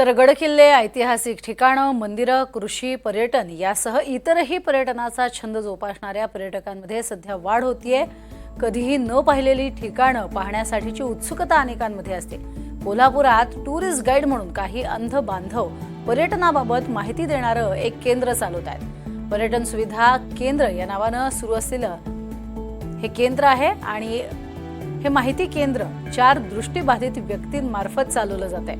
तर गडकिल्ले, ऐतिहासिक ठिकाणं, मंदिरं, कृषी, पर्यटन यासह इतरही पर्यटनाचा छंद जोपासणाऱ्या पर्यटकांमध्ये सध्या वाढ होतीये। कधीही न पाहिलेली ठिकाणं पाहण्यासाठीची उत्सुकता अनेकांमध्ये असते। कोल्हापुरात टुरिस्ट गाईड म्हणून काही अंध बांधव पर्यटनाबाबत माहिती देणारं एक केंद्र चालवत आहेत। पर्यटन सुविधा केंद्र या नावानं सुरू असलेलं हे केंद्र आहे आणि हे माहिती केंद्र 4 दृष्टिबाधित व्यक्तींमार्फत चालवलं जाते।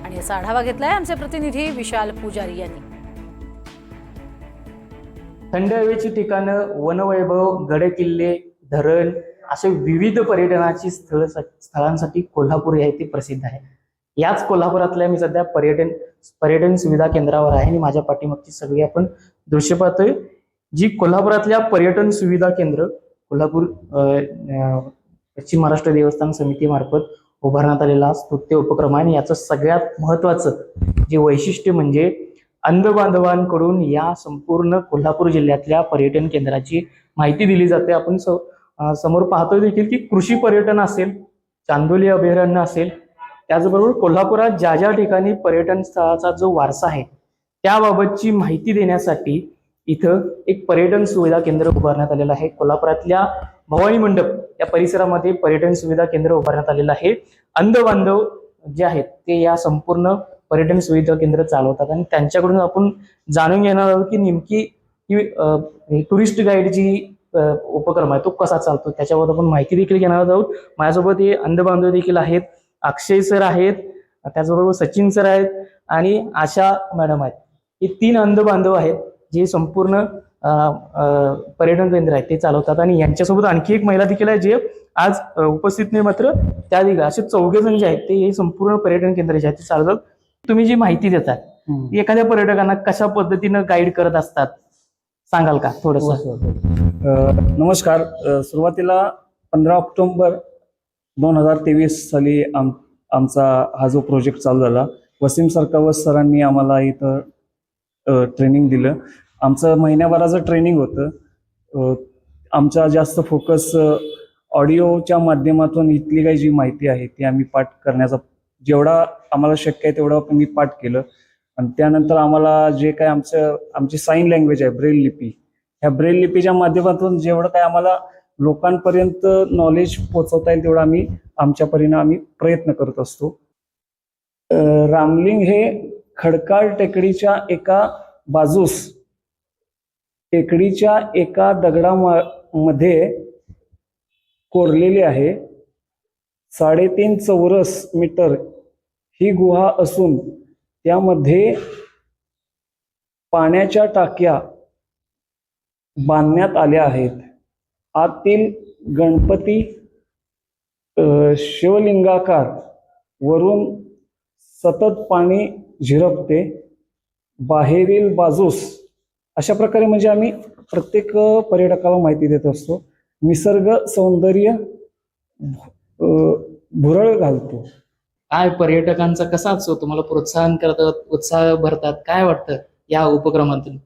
आणि याचा आढावा घेतलाय आमचे प्रतिनिधी विशाल पुजारी यांनी। थंड हवेची ठिकाणं, वनवैभव, गडकिल्ले, धरण असे विविध पर्यटनाची स्थळांसाठी कोल्हापूर हे प्रसिद्ध आहे। याच कोल्हापुरातल्या मी सध्या पर्यटन सुविधा केंद्रावर आहे आणि माझ्या पाठीमागची सगळी आपण दृश्य पाहतोय, जी कोल्हापुरातल्या पर्यटन सुविधा केंद्र कोल्हापूर पश्चिम महाराष्ट्र देवस्थान समितीमार्फत उभारण्यात आलेला स्तुत्य उपक्रम आहे। आणि याचं सगळ्यात महत्वाचं जे वैशिष्ट्य म्हणजे अंध बांधवांकडून या संपूर्ण कोल्हापूर जिल्ह्यातल्या पर्यटन केंद्राची माहिती दिली जाते। आपण समोर पाहतोय देखील की कृषी पर्यटन असेल, चांदोली अभयारण्य असेल, त्याचबरोबर कोल्हापुरात ज्या ज्या ठिकाणी पर्यटन स्थळाचा जो वारसा आहे त्याबाबतची माहिती देण्यासाठी इथं एक पर्यटन सुविधा केंद्र उभारण्यात आलेलं आहे। कोल्हापुरातल्या भवानी मंडप या परिसरामध्ये पर्यटन सुविधा केंद्र उभारण्यात आलेलं आहे। अंध बांधव जे आहेत ते या संपूर्ण पर्यटन सुविधा केंद्र चालवतात आणि त्यांच्याकडून आपण जाणून घेणार आहोत की नेमकी ही टुरिस्ट गाईड जी उपक्रम आहे तो कसा चालतो, त्याच्यावर आपण माहिती देखील घेणार आहोत। माझ्यासोबत हे अंध बांधव देखील आहेत, अक्षय सर आहेत, त्याचबरोबर सचिन सर आहेत आणि आशा मॅडम आहेत। हे 3 अंध बांधव आहेत जे संपूर्ण पर्यटन केंद्र आहे ते चालवतात आणि यांच्यासोबत आणखी एक महिला देखील आहे जे आज उपस्थित नाही, मात्र त्या देखील असे 4 जण जे आहेत ते हे संपूर्ण पर्यटन केंद्र जे आहे ते चालवतात। तुम्ही जी माहिती देतात एखाद्या पर्यटकांना कशा पद्धतीनं गाईड करत असतात सांगाल का थोडंसं? नमस्कार। सुरुवातीला 15 ऑक्टोबर 2023 साली आमचा हा जो प्रोजेक्ट चालू झाला, वसीम सरकावत सरांनी आम्हाला इथं ट्रेनिंग दिलं। आमचं महिन्याभराचं ट्रेनिंग होतं। आमचा जास्त फोकस ऑडिओच्या माध्यमातून इथली काही जी माहिती आहे ती आम्ही पाठ करण्याचा जेवढा आम्हाला शक्य आहे तेवढं मी पाठ केलं। आणि त्यानंतर आम्हाला जे काय आमची साईन लँग्वेज आहे, ब्रेल लिपी, ह्या ब्रेल लिपीच्या माध्यमातून जेवढं काय आम्हाला लोकांपर्यंत नॉलेज पोहोचवता येईल तेवढं आम्ही आमच्या परीने आम्ही प्रयत्न करत असतो। रामलिंग हे खडकाळ टेकडीच्या एका बाजूस टेकडीच्या एका दगडामध्ये कोरलेले आहे। 3.5 चौरस मीटर ही गुहा असून त्यामध्ये पाण्याच्या टाक्या बांधण्यात आल्या आहेत। आतील गणपती शिवलिंगाकार, वरून सतत पाणी झिरपते, बाहेरील बाजूस अशा प्रकारे म्हणजे आम्ही प्रत्येक पर्यटकाला माहिती देत असतो। निसर्ग सौंदर्य भुरळ घालतो। काय पर्यटकांचा कसा असतो, तुम्हाला प्रोत्साहन करतात, उत्साह भरतात, काय वाटतं या उपक्रमातून?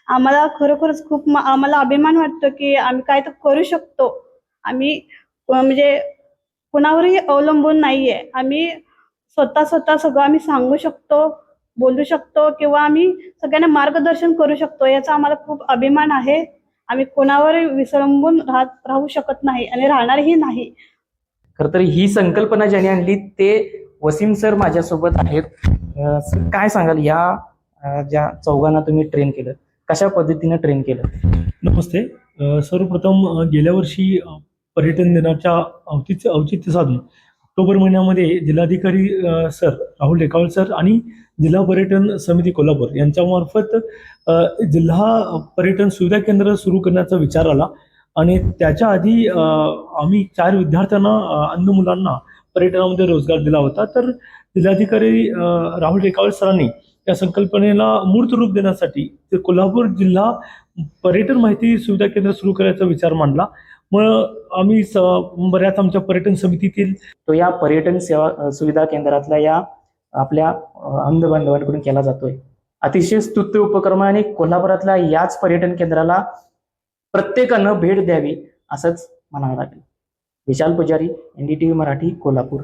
आम्हाला खरोखरच खूप आम्हाला अभिमान वाटतो की आम्ही काय तर करू शकतो। आम्ही म्हणजे कुणावरही अवलंबून नाहीये। आम्ही स्वतः सगळं आम्ही सांगू शकतो, बोलू शकतो किंवा आम्ही सगळ्यांना मार्गदर्शन करू शकतो, याचा आम्हाला खूप अभिमान आहे। आम्ही कोणावर विसंबून राहू शकत नाही आणि राहणारही नाही। खरं तर ही संकल्पना ज्याने आणली ते वसीम सर माझ्यासोबत आहेत। काय सांगाल या ज्या 4 तुम्ही ट्रेन केलं, कशा पद्धतीने ट्रेन केलं? नमस्ते। सर्वप्रथम गेल्या वर्षी पर्यटन दिनाच्या औचित्य साधून ऑक्टोबर महिन्यामध्ये जिल्हाधिकारी सर राहुल रेखावल सर आणि जिल्हा पर्यटन समिती कोल्हापूर यांच्यामार्फत जिल्हा पर्यटन सुविधा केंद्र सुरू करण्याचा विचार आला आणि त्याच्या आधी आम्ही 4 विद्यार्थ्यांना, अंध मुलांना पर्यटनामध्ये रोजगार दिला होता। तर जिल्हाधिकारी राहुल रेखावल सरांनी या संकल्पनेला मूर्त रूप देण्यासाठी कोल्हापूर जिल्हा पर्यटन माहिती सुविधा केंद्र सुरू करायचा विचार मांडला। मग आम्ही बऱ्याच आमच्या पर्यटन समितीतील तो या पर्यटन सेवा सुविधा केंद्रातल्या या आपल्या अंध बांधवांकडून केला जातोय। अतिशय स्तुत्य उपक्रम आणि कोल्हापुरातल्या याच पर्यटन केंद्राला प्रत्येकानं भेट द्यावी असंच म्हणावं लागेल। विशाल पुजारी, NDTV मराठी, कोल्हापूर।